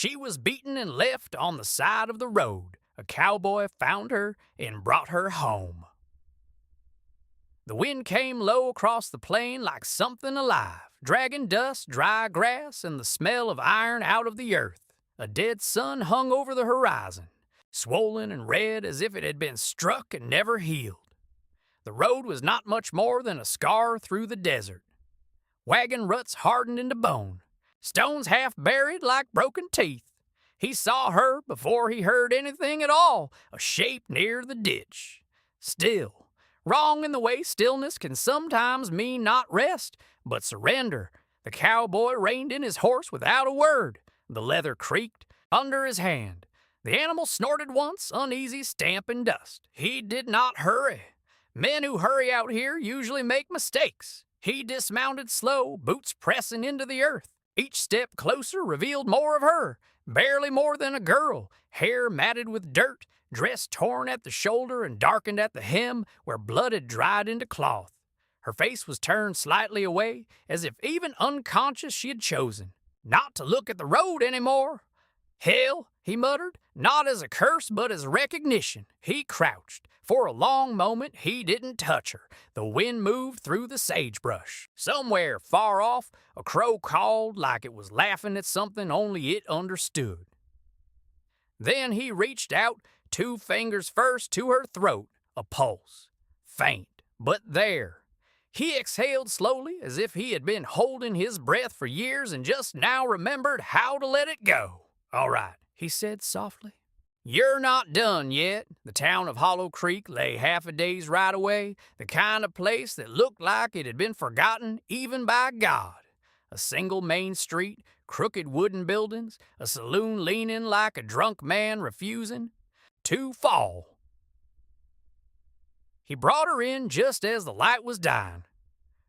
She was beaten and left on the side of the road. A cowboy found her and brought her home. The wind came low across the plain like something alive, dragging dust, dry grass, and the smell of iron out of the earth. A dead sun hung over the horizon, swollen and red as if it had been struck and never healed. The road was not much more than a scar through the desert. Wagon ruts hardened into bone, stones half buried like broken teeth. He saw her before he heard anything at all, a shape near the ditch. Still, wrong in the way stillness can sometimes mean not rest, but surrender. The cowboy reined in his horse without a word. The leather creaked under his hand. The animal snorted once, uneasy, stamping dust. He did not hurry. Men who hurry out here usually make mistakes. He dismounted slow, boots pressing into the earth. Each step closer revealed more of her, barely more than a girl, hair matted with dirt, dress torn at the shoulder and darkened at the hem where blood had dried into cloth. Her face was turned slightly away, as if even unconscious she had chosen not to look at the road anymore. Hell, he muttered, not as a curse but as recognition. He crouched. For a long moment he didn't touch her. The wind moved through the sagebrush. Somewhere far off, a crow called like it was laughing at something only it understood. Then he reached out, 2 fingers first to her throat, a pulse. Faint, but there. He exhaled slowly as if he had been holding his breath for years and just now remembered how to let it go. All right, he said softly. You're not done yet. The town of Hollow Creek lay half a day's ride away, the kind of place that looked like it had been forgotten even by God. A single main street, crooked wooden buildings, a saloon leaning like a drunk man refusing to fall. He brought her in just as the light was dying.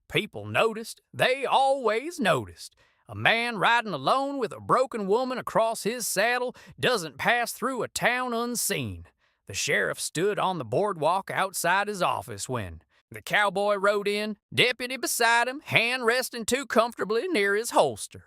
People noticed. They always noticed. A man riding alone with a broken woman across his saddle doesn't pass through a town unseen. The sheriff stood on the boardwalk outside his office when the cowboy rode in, deputy beside him, hand resting too comfortably near his holster.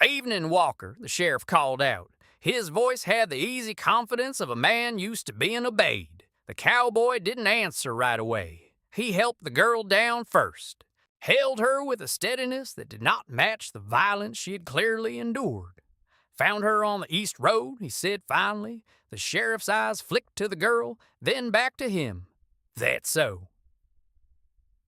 "Evening, Walker," the sheriff called out. His voice had the easy confidence of a man used to being obeyed. The cowboy didn't answer right away. He helped the girl down first, held her with a steadiness that did not match the violence she had clearly endured. Found her on the east road, he said finally. The sheriff's eyes flicked to the girl, then back to him. That's so.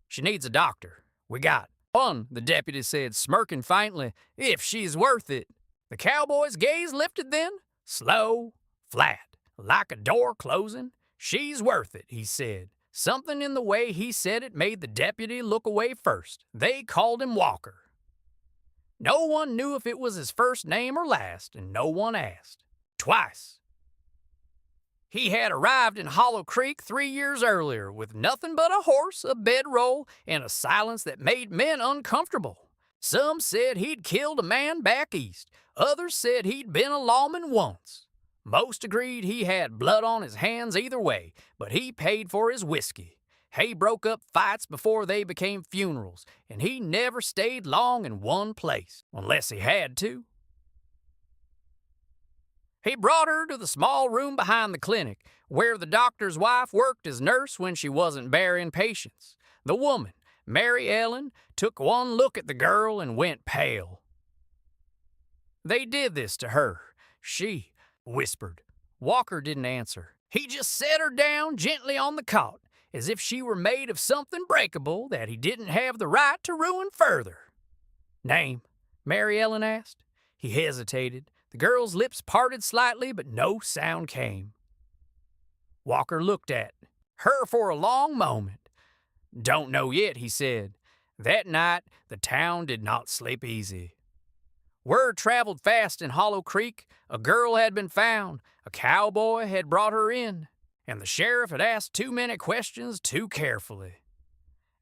She needs a doctor. We got one, the deputy said, smirking faintly, if she's worth it. The cowboy's gaze lifted then, slow, flat, like a door closing. She's worth it, he said. Something in the way he said it made the deputy look away first. They called him Walker. No one knew if it was his first name or last, and no one asked. Twice. He had arrived in Hollow Creek 3 years earlier with nothing but a horse, a bedroll, and a silence that made men uncomfortable. Some said he'd killed a man back east. Others said he'd been a lawman once. Most agreed he had blood on his hands either way, but he paid for his whiskey. He broke up fights before they became funerals, and he never stayed long in one place, unless he had to. He brought her to the small room behind the clinic, where the doctor's wife worked as nurse when she wasn't burying patients. The woman, Mary Ellen, took one look at the girl and went pale. They did this to her. She whispered. Walker didn't answer. He just set her down gently on the cot, as if she were made of something breakable that he didn't have the right to ruin further. Name? Mary Ellen asked. He hesitated. The girl's lips parted slightly, but no sound came. Walker looked at her for a long moment. Don't know yet, he said. That night, the town did not sleep easy. Word traveled fast in Hollow Creek. A girl had been found. A cowboy had brought her in, and the sheriff had asked too many questions too carefully.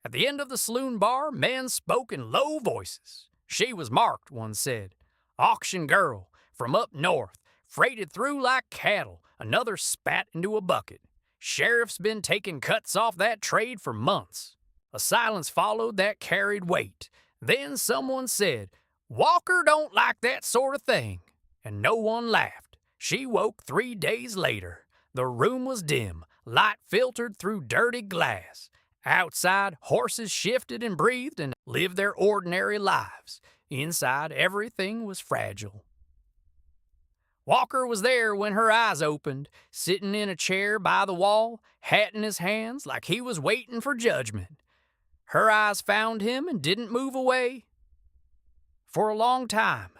At the end of the saloon bar, men spoke in low voices. She was marked, one said. Auction girl, from up north, freighted through like cattle. Another spat into a bucket. Sheriff's been taking cuts off that trade for months. A silence followed that carried weight. Then someone said, Walker don't like that sort of thing. and no one laughed. She woke 3 days later. The room was dim, light filtered through dirty glass. Outside, horses shifted and breathed and lived their ordinary lives. Inside, everything was fragile. Walker was there when her eyes opened, sitting in a chair by the wall, hat in his hands like he was waiting for judgment. Her eyes found him and didn't move away. For a long time,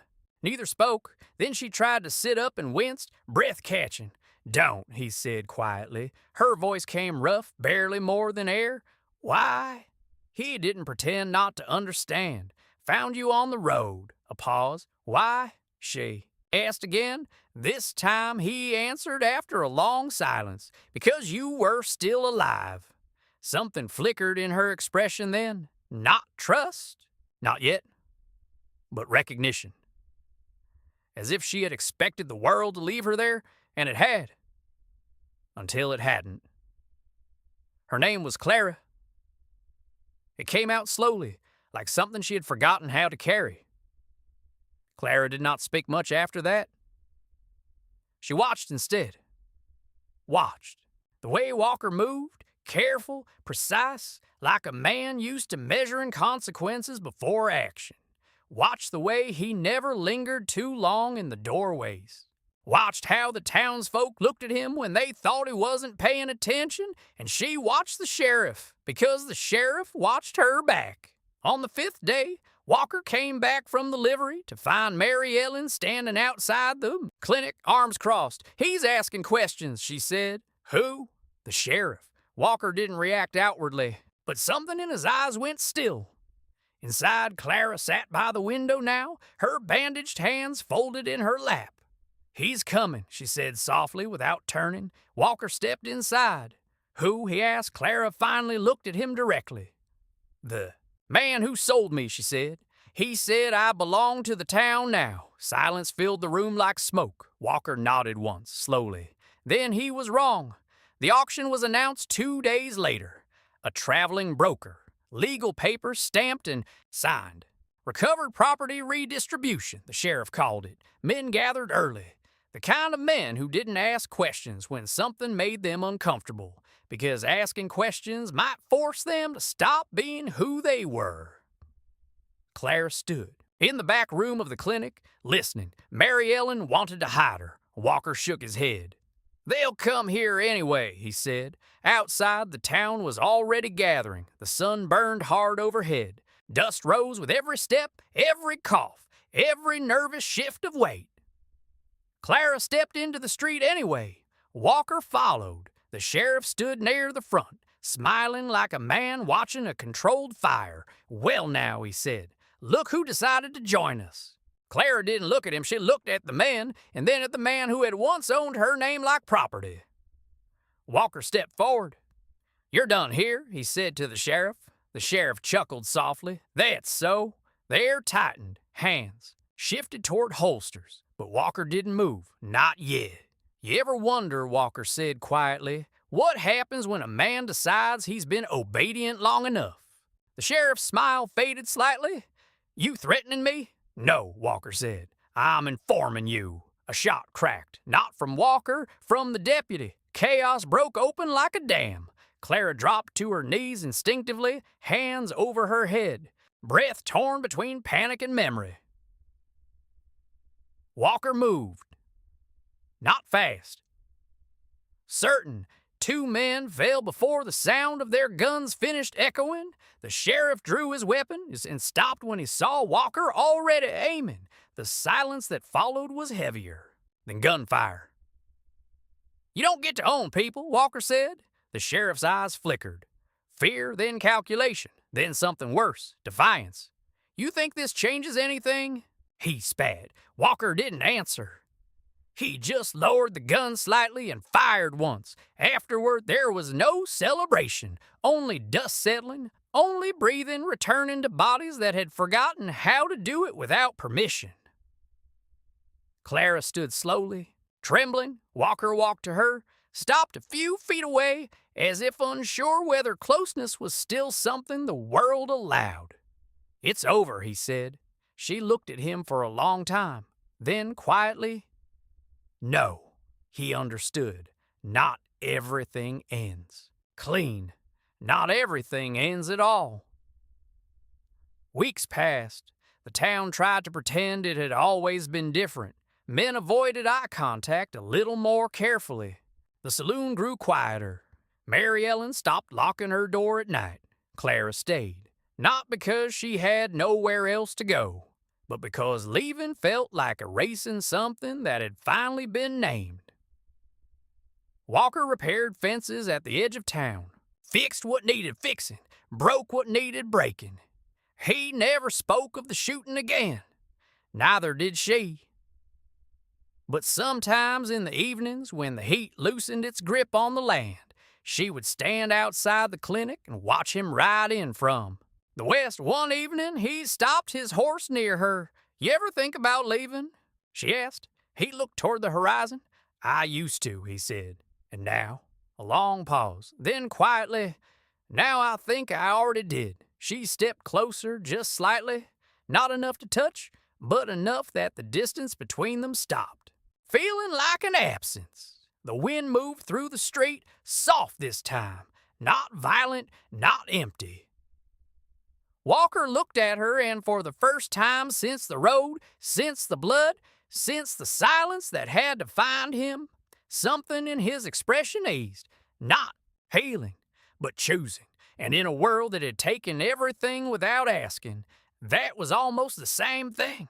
neither spoke. Then she tried to sit up and winced, breath catching. "Don't," he said quietly. Her voice came rough, barely more than air. "Why?" He didn't pretend not to understand. "Found you on the road." A pause. "Why?" she asked again. This time he answered after a long silence. "Because you were still alive." Something flickered in her expression then. Not trust. Not yet. But recognition. As if she had expected the world to leave her there, and it had. Until it hadn't. Her name was Clara. It came out slowly, like something she had forgotten how to carry. Clara did not speak much after that. She watched instead. Watched. The way Walker moved, careful, precise, like a man used to measuring consequences before action. Watched the way he never lingered too long in the doorways. Watched how the townsfolk looked at him when they thought he wasn't paying attention, and she watched the sheriff, because the sheriff watched her back. On the 5th day, Walker came back from the livery to find Mary Ellen standing outside the clinic, arms crossed. "He's asking questions," she said. "Who?" "The sheriff." Walker didn't react outwardly, but something in his eyes went still. Inside, Clara sat by the window now, her bandaged hands folded in her lap. "He's coming," she said softly without turning. Walker stepped inside. "Who?" he asked. Clara finally looked at him directly. "The man who sold me," she said. "He said I belong to the town now." Silence filled the room like smoke. Walker nodded once, slowly. Then he was wrong. The auction was announced 2 days later. A traveling broker. Legal papers stamped and signed. Recovered property redistribution, the sheriff called it. Men gathered early. The kind of men who didn't ask questions when something made them uncomfortable, because asking questions might force them to stop being who they were. Clara stood in the back room of the clinic, listening. Mary Ellen wanted to hide her. Walker shook his head. "They'll come here anyway," he said. Outside, the town was already gathering. The sun burned hard overhead. Dust rose with every step, every cough, every nervous shift of weight. Clara stepped into the street anyway. Walker followed. The sheriff stood near the front, smiling like a man watching a controlled fire. "Well now," he said, "look who decided to join us." Clara didn't look at him. She looked at the men, and then at the man who had once owned her name like property. Walker stepped forward. "You're done here," he said to the sheriff. The sheriff chuckled softly. "That's so." The air tightened. Hands shifted toward holsters, but Walker didn't move. Not yet. "You ever wonder," Walker said quietly, "what happens when a man decides he's been obedient long enough?" The sheriff's smile faded slightly. "You threatening me?" "No," Walker said. "I'm informing you." A shot cracked. Not from Walker, from the deputy. Chaos broke open like a dam. Clara dropped to her knees instinctively, hands over her head, breath torn between panic and memory. Walker moved. Not fast. Certain. 2 men fell before the sound of their guns finished echoing. The sheriff drew his weapon and stopped when he saw Walker already aiming. The silence that followed was heavier than gunfire. "You don't get to own people," Walker said. The sheriff's eyes flickered. Fear, then calculation, then something worse, defiance. "You think this changes anything?" He spat. Walker didn't answer. He just lowered the gun slightly and fired once. Afterward, there was no celebration, only dust settling, only breathing returning to bodies that had forgotten how to do it without permission. Clara stood slowly, trembling. Walker walked to her, stopped a few feet away, as if unsure whether closeness was still something the world allowed. "It's over," he said. She looked at him for a long time. Then quietly, no, he understood. Not everything ends clean. Not everything ends at all. Weeks passed. The town tried to pretend it had always been different. Men avoided eye contact a little more carefully. The saloon grew quieter. Mary Ellen stopped locking her door at night. Clara stayed, not because she had nowhere else to go, but because leaving felt like erasing something that had finally been named. Walker repaired fences at the edge of town, fixed what needed fixing, broke what needed breaking. He never spoke of the shooting again. Neither did she. But sometimes in the evenings, when the heat loosened its grip on the land, she would stand outside the clinic and watch him ride in from the west. One evening, he stopped his horse near her. "You ever think about leaving?" she asked. He looked toward the horizon. "I used to," he said. "And now?" A long pause. Then quietly, "Now I think I already did." She stepped closer, just slightly. Not enough to touch, but enough that the distance between them stopped. Feeling like an absence. The wind moved through the street, soft this time. Not violent, not empty. Walker looked at her, and for the first time since the road, since the blood, since the silence that had to find him, something in his expression eased. Not healing, but choosing. And in a world that had taken everything without asking, that was almost the same thing.